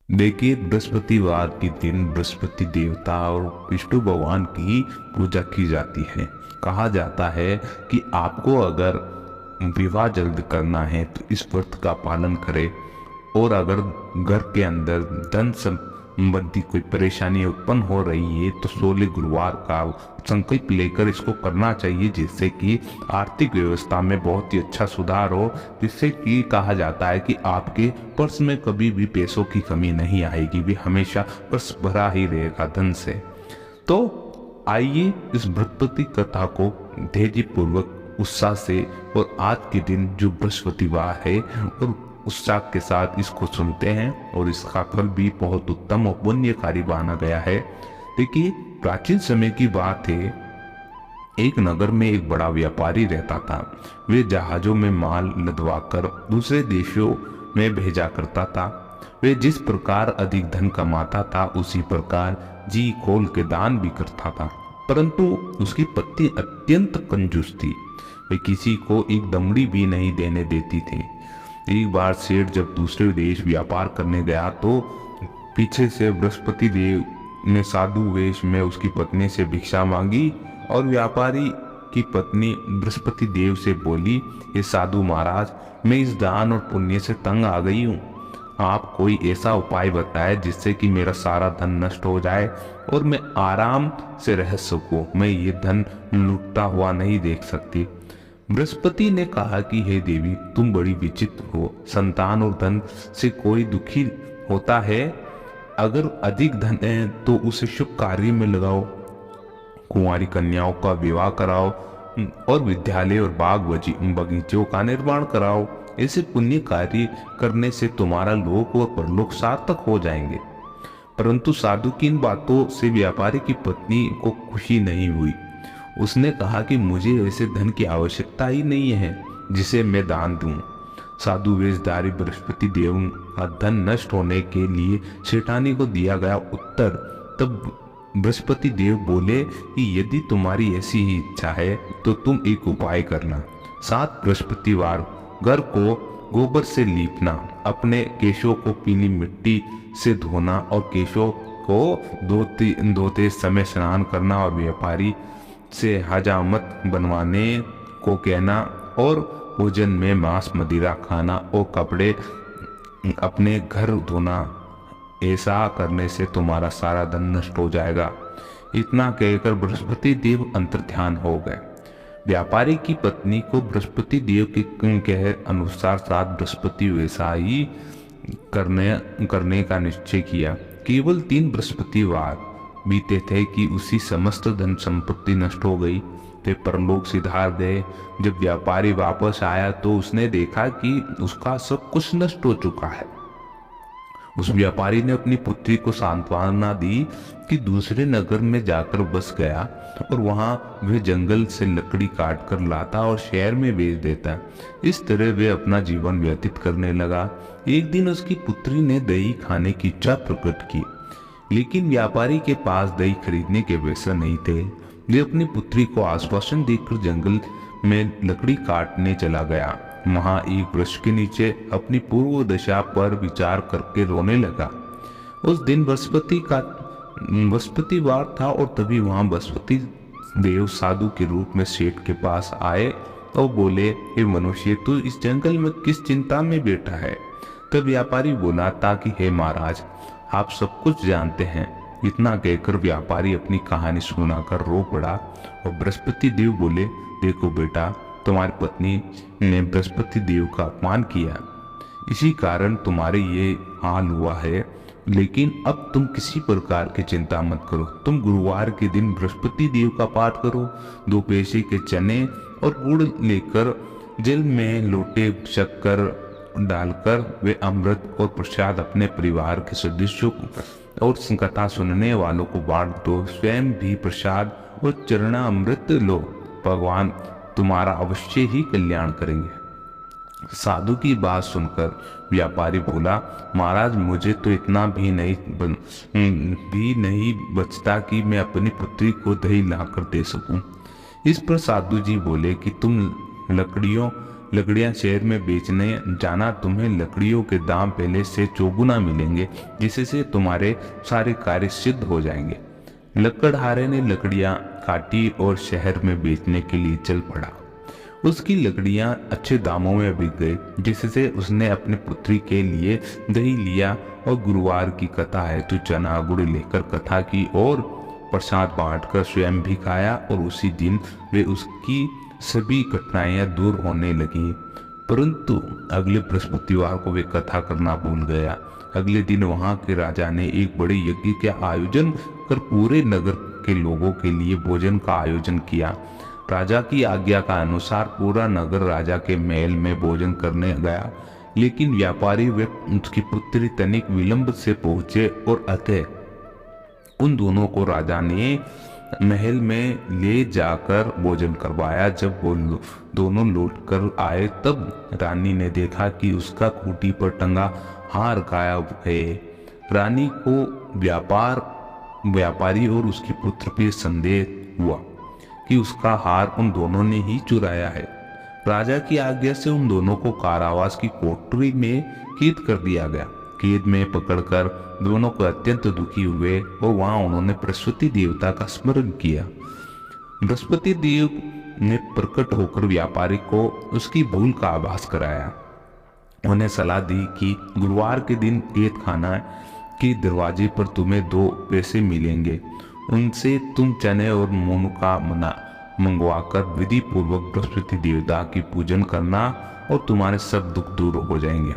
देखिए, बृहस्पतिवार के दिन बृहस्पति देवता और विष्णु भगवान की पूजा की जाती है। कहा जाता है कि आपको अगर विवाह जल्द करना है तो इस व्रत का पालन करें, और अगर घर के अंदर धन संबंधी कोई परेशानी उत्पन्न हो रही है तो 16 गुरुवार का संकल्प लेकर इसको करना चाहिए, जिससे कि आर्थिक व्यवस्था में बहुत ही अच्छा सुधार हो। जिससे कि कहा जाता है कि आपके पर्स में कभी भी पैसों की कमी नहीं आएगी, भी हमेशा पर्स भरा ही रहेगा धन से। तो आइए इस बृहस्पति कथा को धैर्य पूर्वक, उत्साह से और आज के दिन जो बृहस्पतिवार है और उत्साह के साथ इसको सुनते हैं, और इसका फल भी बहुत उत्तम और पुण्यकारी माना गया है। देखिए, प्राचीन समय की बात है। एक नगर में एक बड़ा व्यापारी रहता था। वे जहाजों में माल लदवाकर दूसरे देशों में भेजा करता था। वे जिस प्रकार अधिक धन कमाता था उसी प्रकार जी खोल के दान भी करता था। परंतु उसकी पत्नी अत्यंत कंजूस थी। वे किसी को एक दमड़ी भी नहीं देने देती थी। एक बार सेठ जब दूसरे देश व्यापार करने गया तो पीछे से बृहस्पति देव ने साधु वेश में उसकी पत्नी से भिक्षा मांगी, और व्यापारी की पत्नी बृहस्पति देव से बोली, ये साधु महाराज, मैं इस दान और पुण्य से तंग आ गई हूँ। आप कोई ऐसा उपाय बताएं जिससे कि मेरा सारा धन नष्ट हो जाए और मैं आराम से रह सकूं। मैं ये धन लूटता हुआ नहीं देख सकती। बृहस्पति ने कहा कि हे देवी, तुम बड़ी विचित्र हो। संतान और धन से कोई दुखी होता है। अगर अधिक धन है तो उसे शुभ कार्य में लगाओ, कुंवारी कन्याओं का विवाह कराओ और विद्यालय और बाग बगीचों का निर्माण कराओ। ऐसे पुण्य कार्य करने से तुम्हारा लोक और परलोक सार्थक हो जाएंगे। परंतु साधु की इन बातों से व्यापारी की पत्नी को खुशी नहीं हुई। उसने कहा कि मुझे ऐसे धन की आवश्यकता ही नहीं है जिसे मैं दान दूं। साधु वेशधारी बृहस्पति देव का धन नष्ट होने के लिए सेठानी को दिया गया उत्तर। तब बृहस्पति देव बोले कि यदि तुम्हारी ऐसी ही इच्छा है तो तुम एक उपाय करना। 7 बृहस्पतिवार घर को गोबर से लीपना, अपने केशों को पीली मिट्टी से धोना और केशों को धोते समय स्नान करना, और व्यापारी से हजामत बनवाने को कहना, और भोजन में मांस मदिरा खाना और कपड़े अपने घर धोना। ऐसा करने से तुम्हारा सारा धन नष्ट हो जाएगा। इतना कहकर बृहस्पति देव अंतर्ध्यान हो गए। व्यापारी की पत्नी को बृहस्पति देव के कहे अनुसार 7 बृहस्पति वैसा ही करने का निश्चय किया। केवल 3 बृहस्पतिवार बीते थे कि उसी समस्त धन संपत्ति नष्ट हो गई। वे परलोक सिधार गए। जब व्यापारी वापस आया तो उसने देखा कि उसका सब कुछ नष्ट हो चुका है। उस व्यापारी ने अपनी पुत्री को सांत्वना दी कि दूसरे नगर में जाकर बस गया, और वहां वह जंगल से लकड़ी काट कर लाता और शहर में बेच देता। इस तरह वे अपना जीवन व्यतीत करने लगा। एक दिन उसकी पुत्री ने दही खाने की इच्छा प्रकट की, लेकिन व्यापारी के पास दही खरीदने के पैसे नहीं थे। वे अपनी पुत्री को आश्वासन देकर जंगल में लकड़ी काटने चला गया। वहां एक वृक्ष के नीचे अपनी पूर्व दशा पर विचार करके रोने लगा। उस दिन बृहस्पतिवार था, और तभी वहां बृहस्पति देव साधु के रूप में सेठ के पास आए और बोले, हे मनुष्य, तू इस जंगल में किस चिंता में बैठा है? तब व्यापारी बोला था कि हे महाराज, आप सब कुछ जानते हैं। इतना कहकर व्यापारी अपनी कहानी सुनाकर रो पड़ा, और बृहस्पति देव बोले, देखो बेटा, तुम्हारी पत्नी ने बृहस्पति देव का अपमान किया, इसी कारण तुम्हारे ये हाल हुआ है। लेकिन अब तुम किसी प्रकार की चिंता मत करो। तुम गुरुवार के दिन बृहस्पति देव का पाठ करो। 2 पैसे के चने और गुड़ लेकर जल में लोटे शक्कर डालकर वे अमृत और प्रसाद अपने परिवार के सदस्यों और कथा सुनने वालों को बांट दो। स्वयं भी प्रसाद और चरणा अमृत लो। भगवान तुम्हारा अवश्य ही कल्याण करेंगे। साधु की बात सुनकर व्यापारी बोला, महाराज, मुझे तो इतना भी नहीं बचता कि मैं अपनी पुत्री को दही लाकर दे सकूं। इस पर साधु जी बोले कि तुम लकड़ियों लकड़ियां शहर में बेचने जाना, तुम्हें लकड़ियों के दाम पहले से चौगुना मिलेंगे, जिससे तुम्हारे सारे कार्य सिद्ध हो जाएंगे। लकड़हारे ने लकड़ियां काटी और शहर में बेचने के लिए चल पड़ा। उसकी लकड़ियां अच्छे दामों में बिक गई, जिससे उसने अपनी पुत्री के लिए दही लिया और गुरुवार की कथा है तो चना गुड़ लेकर कथा की और प्रसाद बांटकर स्वयं भी खाया, और उसी दिन वे उसकी सभी कठिनाइयां दूर होने लगी। परंतु अगले बृहस्पतिवार को वे कथा करना भूल गया। अगले दिन वहां के राजा ने एक बड़े यज्ञ का आयोजन कर पूरे नगर के लोगों के लिए भोजन का आयोजन किया। राजा की आज्ञा का अनुसार पूरा नगर राजा के महल में भोजन करने गया, लेकिन व्यापारी व उसकी पुत्री तनिक विलंब से पहुंचे और अतः उन दोनों को राजा ने महल में ले जाकर भोजन करवाया। जब वो दोनों लौट कर आए तब रानी ने देखा कि उसका खूंटी पर टंगा हार गायब है। रानी को व्यापारी और उसके पुत्र पे संदेह हुआ कि उसका हार उन दोनों ने ही चुराया है। राजा की आज्ञा से उन दोनों को कारावास की कोठरी में कैद कर दिया गया। कैद में पकड़कर दोनों को अत्यंत दुखी हुए और वहां उन्होंने बृहस्पति देवता का स्मरण किया। बृहस्पति देव ने प्रकट होकर व्यापारी को उसकी भूल का आभास कराया। उन्हें सलाह दी कि गुरुवार के दिन कैद खाना के दरवाजे पर तुम्हें 2 पैसे मिलेंगे, उनसे तुम चने और मूंग का मंगवाकर विधि पूर्वक बृहस्पति देवता की पूजन करना और तुम्हारे सब दुख दूर हो जाएंगे।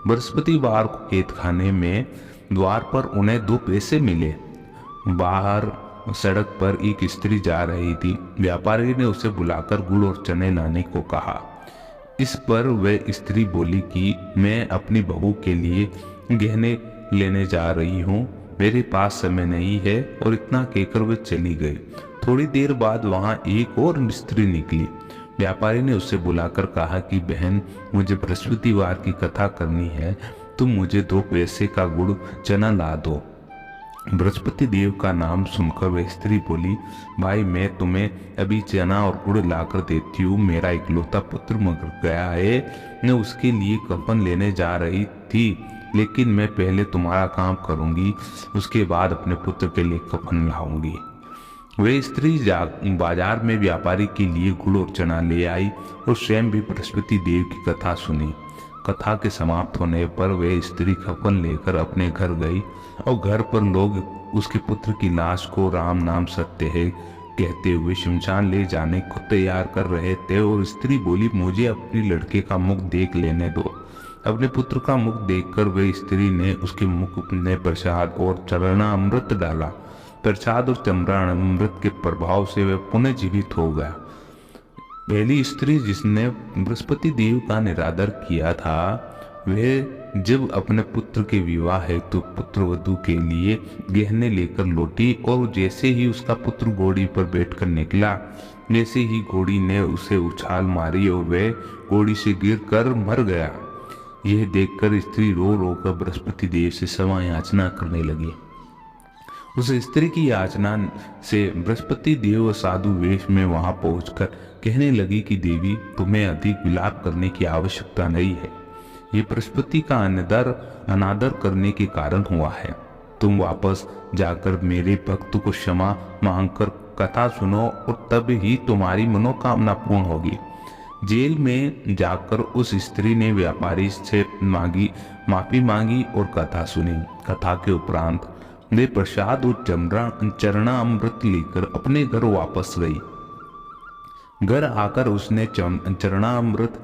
बृहस्पतिवार को कैद खाने में द्वार पर उन्हें 2 पैसे मिले। बाहर सड़क पर एक स्त्री जा रही थी। व्यापारी ने उसे बुलाकर गुड़ और चने लाने को कहा। इस पर वह स्त्री बोली कि मैं अपनी बहू के लिए गहने लेने जा रही हूँ, मेरे पास समय नहीं है, और इतना कहकर वह चली गई। थोड़ी देर बाद वहां एक और स्त्री निकली। व्यापारी ने उसे बुलाकर कहा कि बहन, मुझे बृहस्पतिवार की कथा करनी है, तुम मुझे 2 पैसे का गुड़ चना ला दो। बृहस्पति देव का नाम सुनकर वह स्त्री बोली, भाई मैं तुम्हें अभी चना और गुड़ लाकर देती हूँ। मेरा इकलौता पुत्र मर गया है, मैं उसके लिए कफन लेने जा रही थी, लेकिन मैं पहले तुम्हारा काम करूंगी, उसके बाद अपने पुत्र के लिए कफन लाऊंगी। वह स्त्री बाजार में व्यापारी के लिए गुड़ और चना ले आई और स्वयं भी बृहस्पति देव की कथा सुनी। कथा के समाप्त होने पर वह स्त्री कफन लेकर अपने घर गई और घर पर लोग उसके पुत्र की लाश को राम नाम सत्य है कहते हुए शमशान ले जाने को तैयार कर रहे थे, और स्त्री बोली, मुझे अपने लड़के का मुख देख लेने दो। अपने पुत्र का मुख देखकर वह स्त्री ने उसके मुख में प्रसाद और चरणामृत डाला। प्रसाद और चरणामृत के प्रभाव से वह पुनः जीवित हो गया। पहली स्त्री जिसने बृहस्पति देव का निरादर किया था, वह जब अपने पुत्र के विवाह हेतु तो पुत्र वधू के लिए गहने लेकर लौटी, और जैसे ही उसका पुत्र घोड़ी पर बैठकर निकला, जैसे ही घोड़ी ने उसे उछाल मारी और वह घोड़ी से गिरकर मर गया। यह देखकर स्त्री रो रो कर बृहस्पति देव से क्षमा याचना करने लगी। उस स्त्री की याचना से बृहस्पति देव साधु वेश में वहां पहुंचकर कहने लगी कि देवी, तुम्हें अधिक विलाप करने की आवश्यकता नहीं है। ये बृहस्पति का अनादर करने के कारण हुआ है। तुम वापस जाकर मेरे भक्त को क्षमा मांगकर कथा सुनो और तब ही तुम्हारी मनोकामना पूर्ण होगी। जेल में जाकर उस स्त्री ने व्यापारी से माफी मांगी और कथा सुनी। कथा के उपरांत वे प्रसाद और चरणामृत लेकर अपने घर वापस गई। घर आकर उसने चरणामृत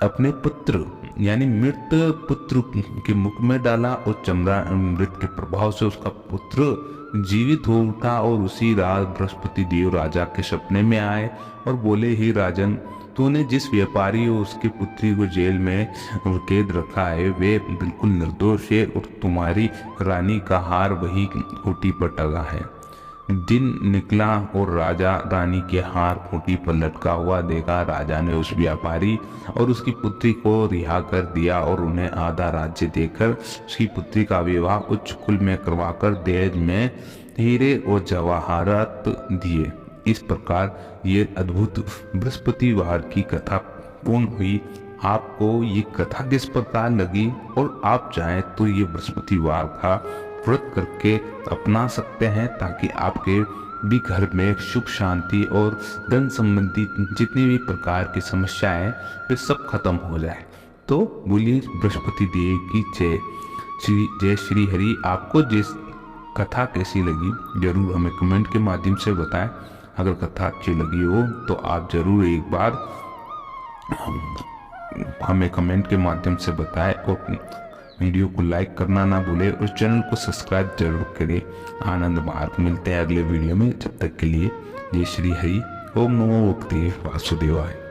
अपने पुत्र यानी मृत पुत्र के मुख में डाला और चरणामृत के प्रभाव से उसका पुत्र जीवित हो उठा। और उसी रात बृहस्पति देव राजा के सपने में आए और बोले, ही राजन, तूने जिस व्यापारी और उसकी पुत्री को जेल में कैद रखा है वे बिल्कुल निर्दोष है, और तुम्हारी रानी का हार वही खूंटी पर टंगा है। दिन निकला और राजा रानी के हार खूंटी पर लटका हुआ देखा। राजा ने उस व्यापारी और उसकी पुत्री को रिहा कर दिया और उन्हें आधा राज्य देकर उसकी पुत्री का विवाह उच्च कुल में करवाकर दहेज में हीरे और जवाहरात दिए। इस प्रकार ये अद्भुत बृहस्पतिवार की कथा पूर्ण हुई। आपको ये कथा किस प्रकार लगी और आप चाहें तो ये बृहस्पतिवार का व्रत करके अपना सकते हैं, ताकि आपके भी घर में सुख शांति और धन संबंधी जितनी भी प्रकार की समस्याएं हैं वे सब खत्म हो जाए। तो बोलिए बृहस्पति देव की जय श्री हरि। आपको जिस कथा कैसी लगी जरूर हमें कमेंट के माध्यम से बताएं। अगर कथा अच्छी लगी हो तो आप जरूर एक बार हमें कमेंट के माध्यम से बताएं और वीडियो को लाइक करना ना भूलें और चैनल को सब्सक्राइब जरूर करें। आनंद मार्ग मिलते हैं अगले वीडियो में। जब तक के लिए जय श्री हरि। ओम नमो भगवते वासुदेवाय।